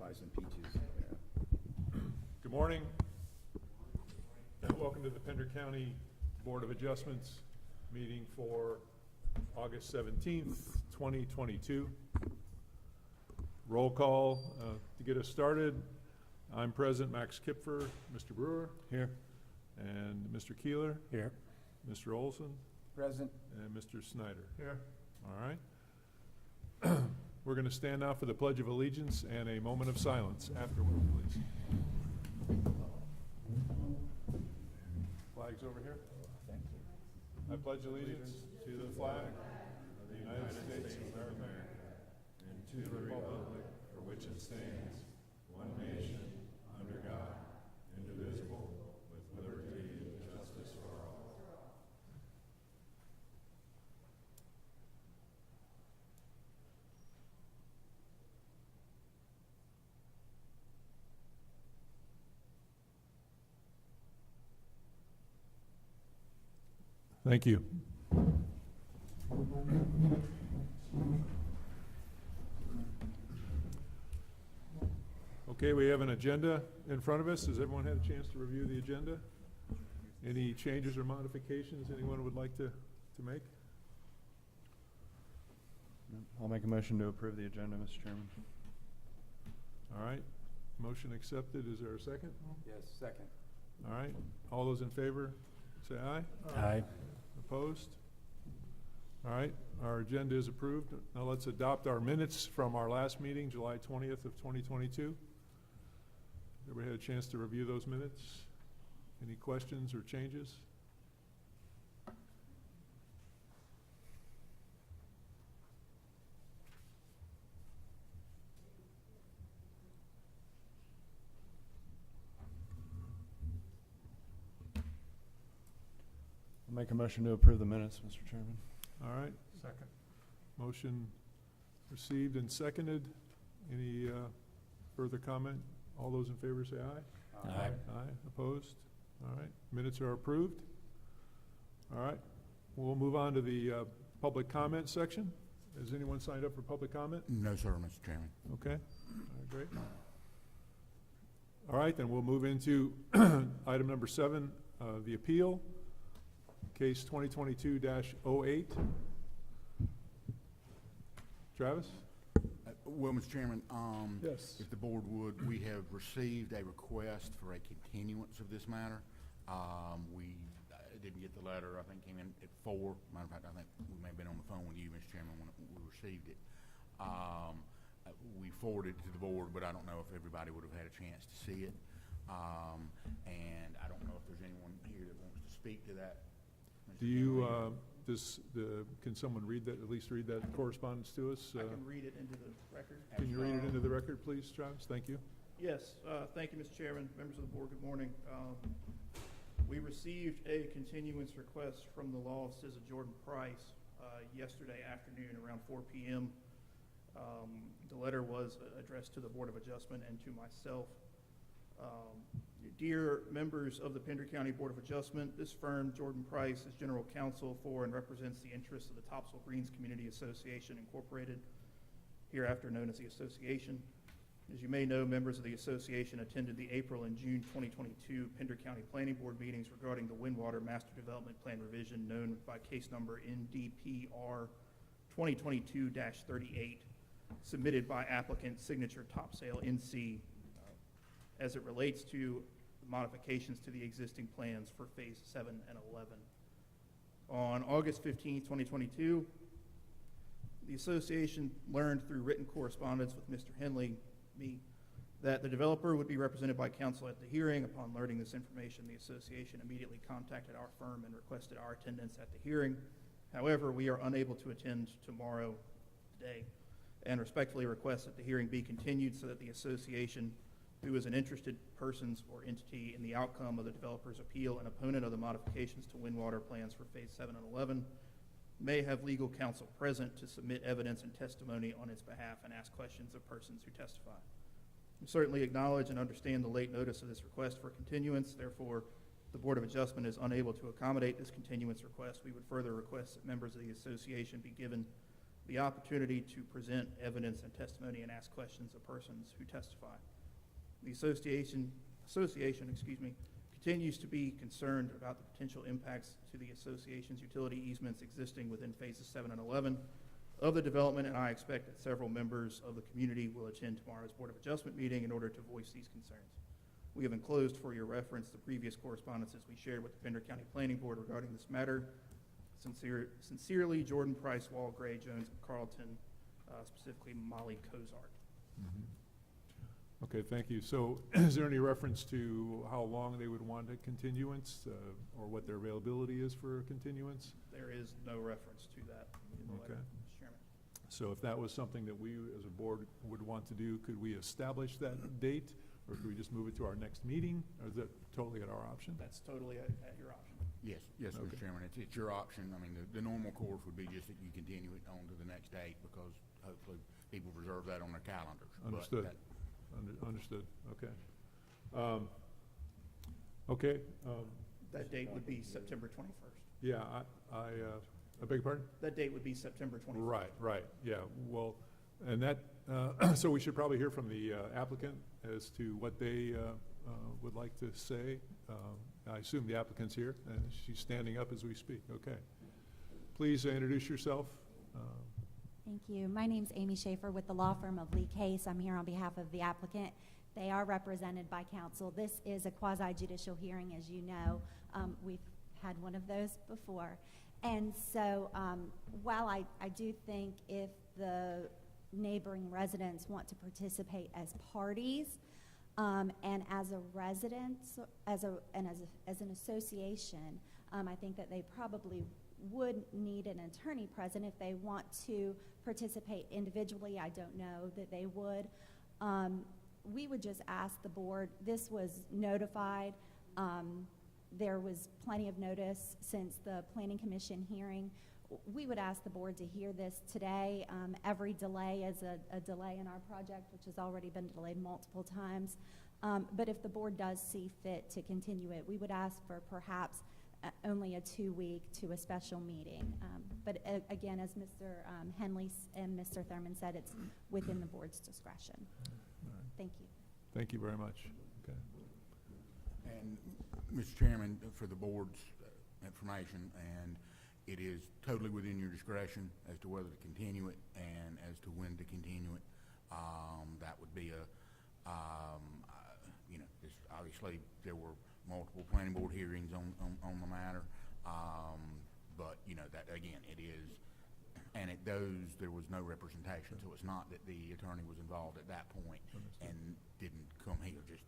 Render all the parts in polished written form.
P5s and P2s. Good morning. Welcome to the Pender County Board of Adjustments meeting for August 17th, 2022. Roll call to get us started. I'm present, Max Kipfer, Mr. Brewer. Here. And Mr. Keeler. Here. Mr. Olson. Present. And Mr. Snyder. Here. All right. We're going to stand now for the Pledge of Allegiance and a moment of silence afterward, please. Flags over here. Thank you. I pledge allegiance to the flag of the United States of America and to the republic for which it stands, one nation, under God, indivisible, with liberty and justice for all. Thank you. Okay, we have an agenda in front of us. Has everyone had a chance to review the agenda? Any changes or modifications anyone would like to make? I'll make a motion to approve the agenda, Mr. Chairman. All right, motion accepted. Is there a second? Yes, second. All right, all those in favor, say aye. Aye. Opposed? All right, our agenda is approved. Now let's adopt our minutes from our last meeting, July 20th of 2022. Everybody had a chance to review those minutes? Any questions or changes? I'll make a motion to approve the minutes, Mr. Chairman. All right. Second. Motion received and seconded. Any further comment? All those in favor say aye. Aye. Aye. Opposed? All right. Minutes are approved. All right. We'll move on to the public comment section. Has anyone signed up for public comment? No, sir, Mr. Chairman. Okay. All right, great. All right, then we'll move into item number 7, the appeal. Case 2022-08. Travis? Well, Mr. Chairman, Yes. if the board would, we have received a request for a continuance of this matter. We didn't get the letter, I think came in at 4. Matter of fact, I think we may have been on the phone with you, Mr. Chairman, when we received it. We forwarded it to the board, but I don't know if everybody would have had a chance to see it. And I don't know if there's anyone here that wants to speak to that. Do you, can someone read that, at least read that correspondence to us? I can read it into the record. Can you read it into the record, please, Travis? Thank you. Yes, thank you, Mr. Chairman, members of the board, good morning. We received a continuance request from the law offices of Jordan Price yesterday afternoon around 4 p.m. The letter was addressed to the Board of Adjustment and to myself. Dear members of the Pender County Board of Adjustment, this firm, Jordan Price, is general counsel for and represents the interests of the Topsail Greens Community Association, Incorporated, hereafter known as the Association. As you may know, members of the association attended the April and June 2022 Pender County Planning Board meetings regarding the Wyndwater Master Development Plan revision known by case number MDP-R 2022-38, submitted by applicant signature Topsail NC as it relates to modifications to the existing plans for phase 7 and 11. On August 15, 2022, the association learned through written correspondence with Mr. Henley, me, that the developer would be represented by counsel at the hearing. Upon learning this information, the association immediately contacted our firm and requested our attendance at the hearing. However, we are unable to attend today and respectfully request that the hearing be continued so that the association, who is an interested persons or entity in the outcome of the developer's appeal and opponent of the modifications to Wyndwater plans for phase 7 and 11, may have legal counsel present to submit evidence and testimony on its behalf and ask questions of persons who testify. We certainly acknowledge and understand the late notice of this request for continuance. Therefore, the Board of Adjustment is unable to accommodate this continuance request. We would further request that members of the association be given the opportunity to present evidence and testimony and ask questions of persons who testify. The association, continues to be concerned about the potential impacts to the association's utility easements existing within phases 7 and 11 of the development, and I expect that several members of the community will attend tomorrow's Board of Adjustment meeting in order to voice these concerns. We have enclosed for your reference the previous correspondences we shared with the Pender County Planning Board regarding this matter. Sincerely, Jordan Price, Wall, Gray, Jones, and Carlton, specifically Molly Cozart. Okay, thank you. So is there any reference to how long they would want a continuance, or what their availability is for a continuance? There is no reference to that in the letter, Okay. Mr. Chairman. So if that was something that we as a board would want to do, could we establish that date, or could we just move it to our next meeting, or is that totally at our option? That's totally at your option. Yes, Okay. Mr. Chairman, it's your option. I mean, the normal course would be just that you continue it on to the next date, because hopefully people reserve that on their calendars. But Understood. that- Understood, okay. Okay, That date would be September 21st. yeah, I beg your pardon? That date would be September 21st. Right, yeah, well, and that, so we should probably hear from the applicant as to what they would like to say. I assume the applicant's here, and she's standing up as we speak, okay. Please introduce yourself. Thank you. My name's Amy Schaefer with the law firm of Lee Case. I'm here on behalf of the applicant. They are represented by counsel. This is a quasi-judicial hearing, as you know. We've had one of those before. And so while I do think if the neighboring residents want to participate as parties and as a resident, as an association, I think that they probably would need an attorney present if they want to participate individually. I don't know that they would. We would just ask the board, this was notified. There was plenty of notice since the Planning Commission hearing. We would ask the board to hear this today. Every delay is a delay in our project, which has already been delayed multiple times. But if the board does see fit to continue it, we would ask for perhaps only a 2-week to a special meeting. But again, as Mr. Henley and Mr. Thurman said, it's within the board's discretion. All right. Thank you. Thank you very much. Okay. And, Mr. Chairman, for the board's information, and it is totally within your discretion as to whether to continue it and as to when to continue it. That would be just obviously there were multiple planning board hearings on the matter. But, that, again, it is, and there was no representation, so it's not that the attorney was involved at that point and didn't come here, just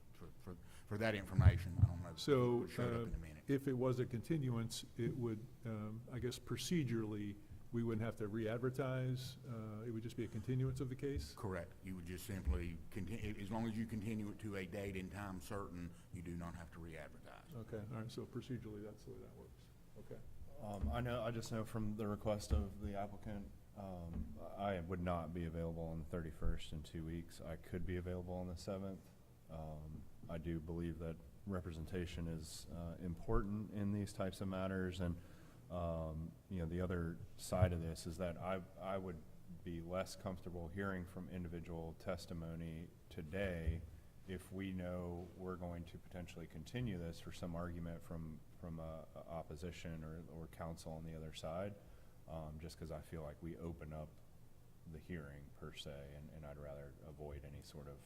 for that information. I don't know if So it showed up in a minute. if it was a continuance, it would, I guess procedurally, we wouldn't have to re-advertise. It would just be a continuance of the case? Correct. You would just simply continue, as long as you continue it to a date and time certain, you do not have to re-advertise. Okay, all right, so procedurally, that's the way that works. Okay. I just know from the request of the applicant, I would not be available on the 31st in 2 weeks. I could be available on the 7th. I do believe that representation is important in these types of matters, and the other side of this is that I would be less comfortable hearing from individual testimony today if we know we're going to potentially continue this for some argument from opposition or counsel on the other side, just because I feel like we open up the hearing per se, and I'd rather avoid any sort of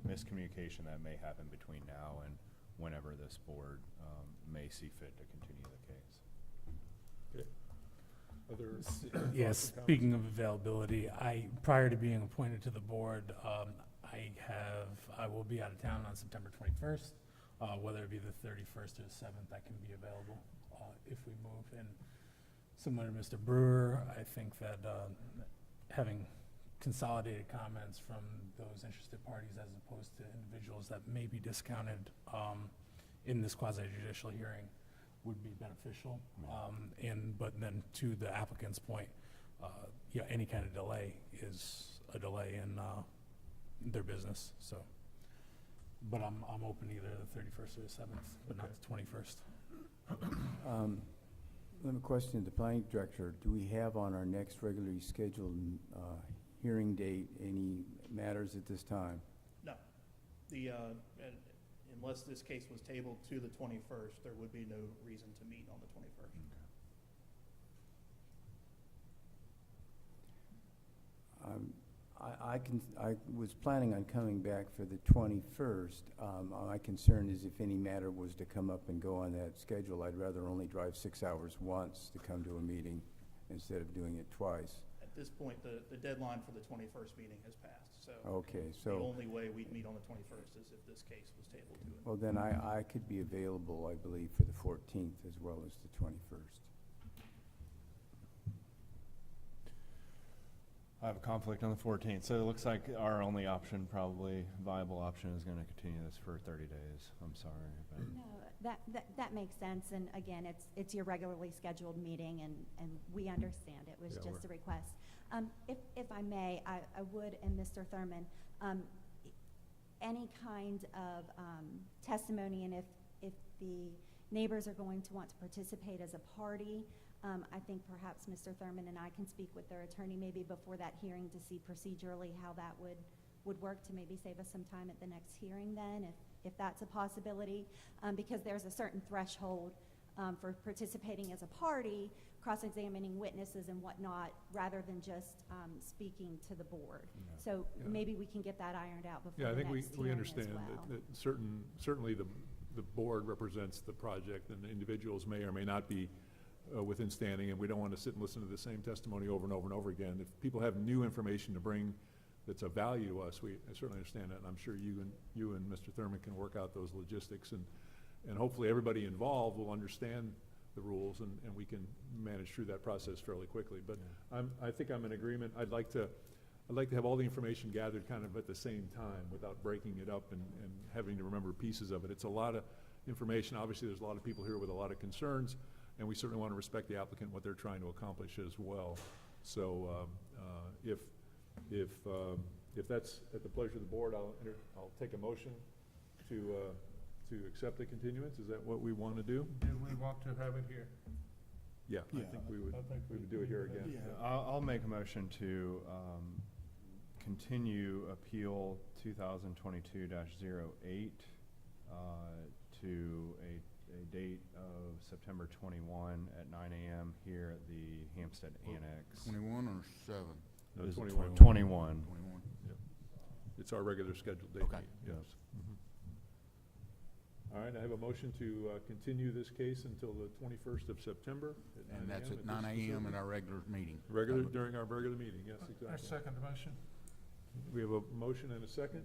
miscommunication that may happen between now and whenever this board may see fit to continue the case. Okay. Other Yes, thoughts or speaking of availability, prior to being appointed to the board, I will be out of town on September 21st. Whether it be the 31st or the 7th, I can be available if we move. And similar to Mr. Brewer, I think that having consolidated comments from those interested parties as opposed to individuals that may be discounted in this quasi-judicial hearing would be beneficial. But then to the applicant's point, any kind of delay is a delay in their business. So, but I'm open either the 31st or the 7th, but not the 21st. Let me question the planning director. Do we have on our next regularly scheduled hearing date any matters at this time? No. Unless this case was tabled to the 21st, there would be no reason to meet on the 21st. I was planning on coming back for the 21st. My concern is if any matter was to come up and go on that schedule, I'd rather only drive 6 hours once to come to a meeting instead of doing it twice. At this point, the deadline for the 21st meeting has passed, so Okay, the so, only way we'd meet on the 21st is if this case was tabled to it. well, then I could be available, I believe, for the 14th as well as the 21st. I have a conflict on the 14th, so it looks like our only option, probably viable option, is going to continue this for 30 days. I'm sorry, but No, that makes sense, and again, it's your regularly scheduled meeting, and we understand it was Yeah, just a request. If I may, I would, and Mr. Thurman, any kind of testimony, and if the neighbors are going to want to participate as a party, I think perhaps Mr. Thurman and I can speak with their attorney maybe before that hearing to see procedurally how that would work to maybe save us some time at the next hearing then, if that's a possibility, because there's a certain threshold for participating as a party, cross-examining witnesses and whatnot, rather than just speaking to the board. Yeah. So Yeah. maybe we can get that ironed out before Yeah, I the think next we hearing as understand well. that certainly the board represents the project, and the individuals may or may not be within standing, and we don't want to sit and listen to the same testimony over and over and over again. If people have new information to bring that's of value to us, I certainly understand that, and I'm sure you and Mr. Thurman can work out those logistics, and hopefully everybody involved will understand the rules, and we can manage through that process fairly quickly. But I think I'm in agreement. I'd like to have all the information gathered kind of at the same time without breaking it up and having to remember pieces of it. It's a lot of information. Obviously, there's a lot of people here with a lot of concerns, and we certainly want to respect the applicant, what they're trying to accomplish as well. So if that's at the pleasure of the board, I'll take a motion to accept the continuance. Is that what we want to do? Do we want to have it here? Yeah, I Yeah. think we would I think we do it here again. yeah, I'll make a motion to continue appeal 2022-08 to a date of September 21 at 9 a.m. here at the Hampstead Annex. 21 or 7? No, Is it 21. 21. 21. It's our regular scheduled date. Okay. Yes. Mhm. All right, I have a motion to continue this case until the 21st of September at 9 And that's a.m. at 9 this a.m. facility. at our regular meeting. During our regular meeting, yes, I exactly. second the motion. We have a motion and a second.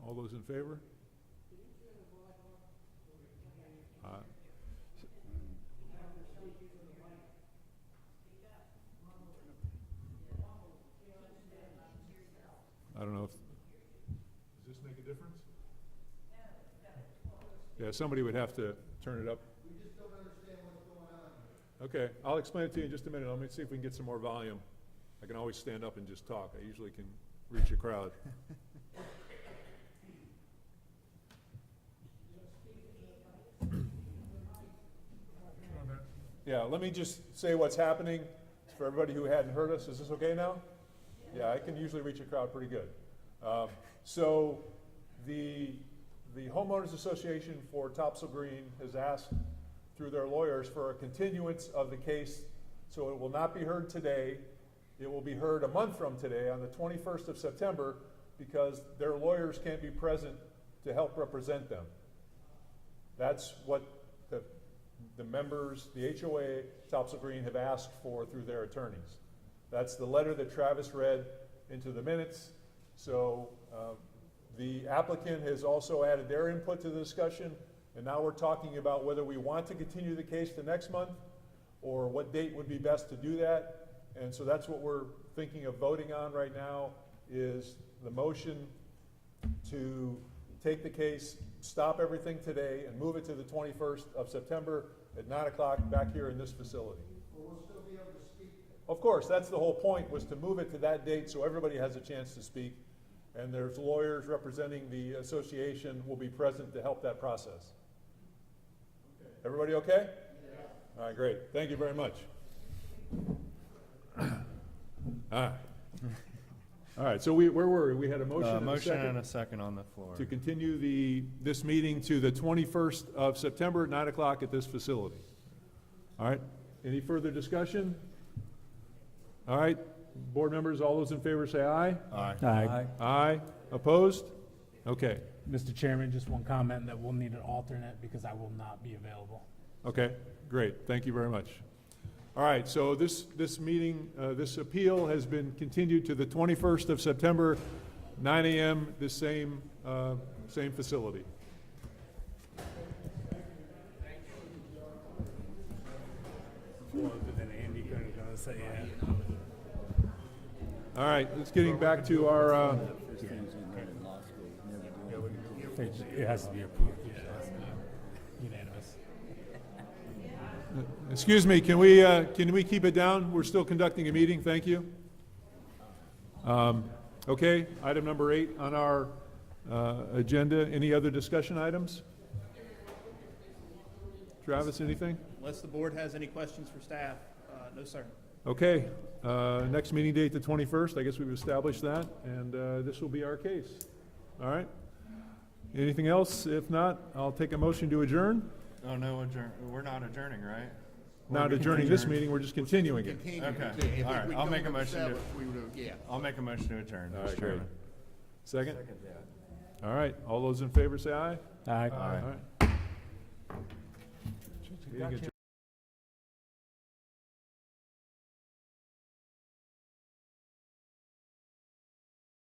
All those in favor? I don't know if, does this make a difference? Yeah, somebody would have to turn it up. We just don't understand what's going on. Okay, I'll explain it to you in just a minute. Let me see if we can get some more volume. I can always stand up and just talk. I usually can reach a crowd. Yeah, let me just say what's happening for everybody who hadn't heard us. Is this okay now? Yeah, I can usually reach a crowd pretty good. So the Homeowners Association for Topsail Green has asked through their lawyers for a continuance of the case, so it will not be heard today. It will be heard a month from today on the 21st of September, because their lawyers can't be present to help represent them. That's what the members, the HOA, Topsail Green, have asked for through their attorneys. That's the letter that Travis read into the minutes. So the applicant has also added their input to the discussion, and now we're talking about whether we want to continue the case to next month or what date would be best to do that. And so that's what we're thinking of voting on right now, is the motion to take the case, stop everything today, and move it to the 21st of September at 9 o'clock back here in this facility. We'll still be able to speak. Of course, that's the whole point, was to move it to that date so everybody has a chance to speak. And there's lawyers representing the association will be present to help that process. Everybody okay? All right, great. Thank you very much. All right, so where were we? We had a motion and a Motion and second a second on the floor. to continue this meeting to the 21st of September at 9 o'clock at this facility. All right, any further discussion? All right, board members, all those in favor say aye. Aye. Aye. Aye. Opposed? Okay, Mr. Chairman, just one comment that we'll need an alternate because I will not be available. okay, great. Thank you very much. All right, so this meeting, this appeal has been continued to the 21st of September, 9 a.m., this same facility. All right, let's getting back to our, It has to be approved, yeah. Unanimous. excuse me, can we keep it down? We're still conducting a meeting, thank you. Okay, item number 8 on our agenda. Any other discussion items? Travis, anything? Unless the board has any questions for staff, no, sir. Okay, next meeting date, the 21st. I guess we've established that, and this will be our case. All right? Anything else? If not, I'll take a motion to adjourn. Oh, no, we're not adjourning, right? Not adjourning this meeting, we're just continuing it. Continue Okay. to- if All right. we I'll go make a to the motion to- 7th, we would, yeah. I'll make a motion to adjourn, All right, Mr. great. Chairman. Second? All right, all those in favor say aye. Aye. All right. Meeting adjourned.